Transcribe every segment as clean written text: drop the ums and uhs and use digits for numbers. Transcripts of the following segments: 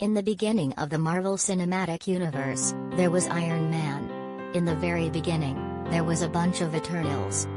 In the beginning of the Marvel Cinematic Universe, there was Iron Man. In the very beginning, there was a bunch of Eternals.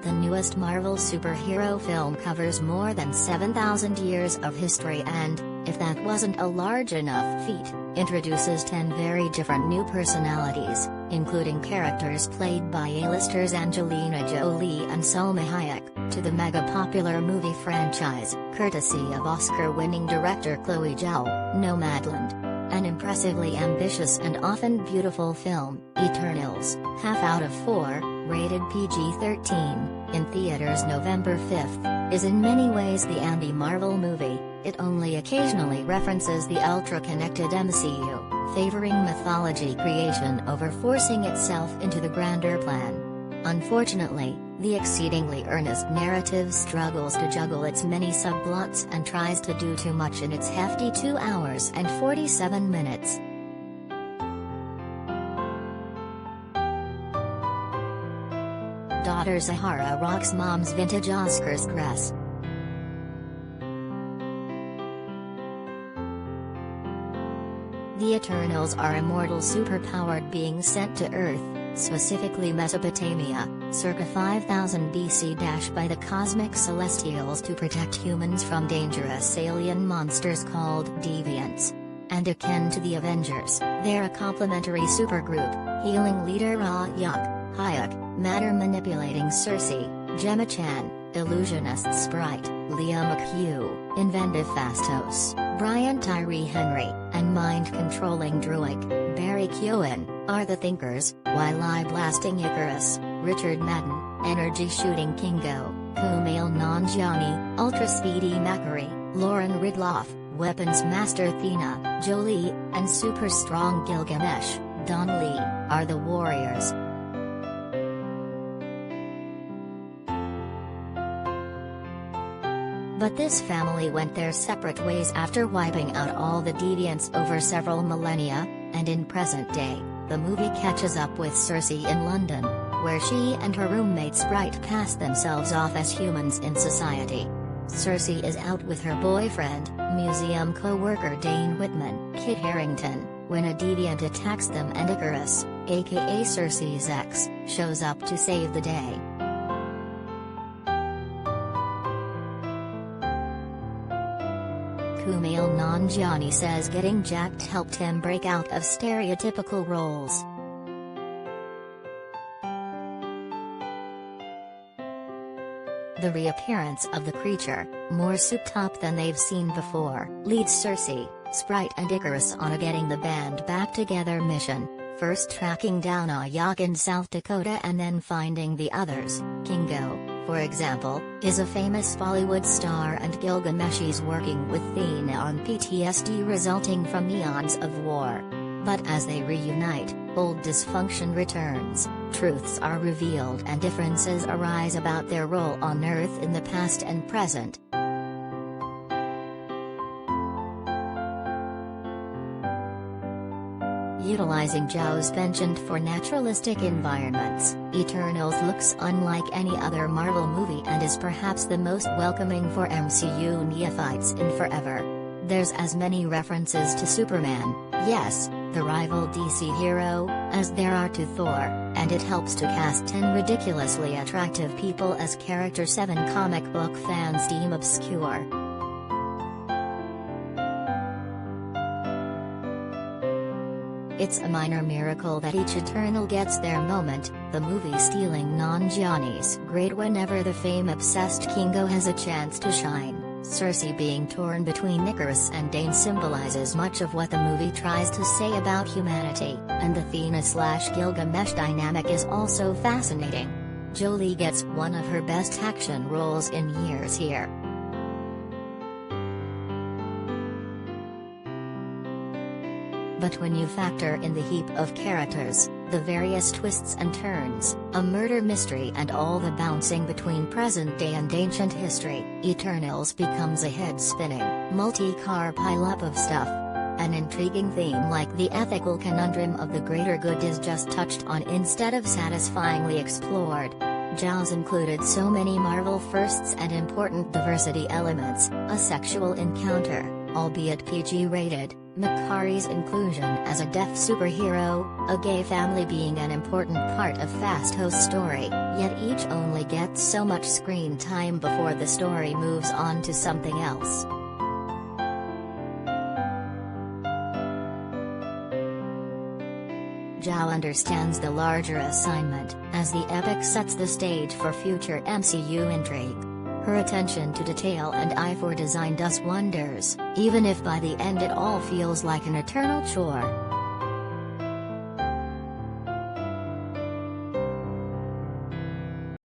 The newest Marvel superhero film covers more than 7,000 years of history and, if that wasn't a large enough feat, introduces 10 very different new personalities, including characters played by A-listers Angelina Jolie and Salma Hayek, to the mega-popular movie franchise, courtesy of Oscar-winning director Chloe Zhao, Nomadland. An impressively ambitious and often beautiful film, Eternals, half out of 4, rated PG-13, in theaters November 5th, is in many ways the anti-Marvel movie. It only occasionally references the ultra-connected MCU, favoring mythology creation over forcing itself into the grander plan. Unfortunately, the exceedingly earnest narrative struggles to juggle its many subplots and tries to do too much in its hefty 2 hours and 47 minutes. Daughter Zahara rocks mom's vintage Oscars dress. The Eternals are immortal superpowered beings sent to Earth, specifically Mesopotamia, circa 5000 BC by the cosmic celestials to protect humans from dangerous alien monsters called deviants. And akin to the Avengers, they're a complementary supergroup, healing leader Hayek, matter-manipulating Cersei, Gemma Chan, illusionist Sprite, Leah McHugh, inventive Phastos, Brian Tyree Henry, and mind-controlling Druig, Barry Keoghan, are the thinkers, while eye-blasting Icarus, Richard Madden, energy-shooting Kingo, Kumail Nanjiani, ultra-speedy Macquarie, Lauren Ridloff, weapons master Thena, Jolie, and super-strong Gilgamesh, Don Lee, are the warriors. But this family went their separate ways after wiping out all the deviants over several millennia, and in present day, the movie catches up with Cersei in London, where she and her roommate Sprite pass themselves off as humans in society. Cersei is out with her boyfriend, museum co-worker Dane Whitman, Kit Harington, when a deviant attacks them and Icarus, aka Cersei's ex, shows up to save the day. Kumail Nanjiani says getting jacked helped him break out of stereotypical roles. The reappearance of the creature, more souped-up than they've seen before, leads Cersei, Sprite and Icarus on a getting the band back together mission, first tracking down Ayak in South Dakota and then finding the others. Kingo, for example, is a famous Bollywood star and Gilgamesh is working with Thena on PTSD resulting from eons of war. But as they reunite, old dysfunction returns, truths are revealed and differences arise about their role on Earth in the past and present. Utilizing Zhao's penchant for naturalistic environments, Eternals looks unlike any other Marvel movie and is perhaps the most welcoming for MCU neophytes in forever. There's as many references to Superman, yes, the rival DC hero, as there are to Thor, and it helps to cast 10 ridiculously attractive people as character 7 comic book fans deem obscure. It's a minor miracle that each Eternal gets their moment, the movie stealing Nanjiani's great whenever the fame-obsessed Kingo has a chance to shine. Cersei being torn between Icarus and Dane symbolizes much of what the movie tries to say about humanity, and the Thena/Gilgamesh dynamic is also fascinating. Jolie gets one of her best action roles in years here. But when you factor in the heap of characters, the various twists and turns, a murder mystery and all the bouncing between present day and ancient history, Eternals becomes a head-spinning, multi-car pile-up of stuff. An intriguing theme like the ethical conundrum of the greater good is just touched on instead of satisfyingly explored. Zhao's included so many Marvel firsts and important diversity elements: a sexual encounter, albeit PG-rated, Makari's inclusion as a deaf superhero, a gay family being an important part of Fastho's story, yet each only gets so much screen time before the story moves on to something else. Zhao understands the larger assignment, as the epic sets the stage for future MCU intrigue. Her attention to detail and eye for design does wonders, even if by the end it all feels like an eternal chore.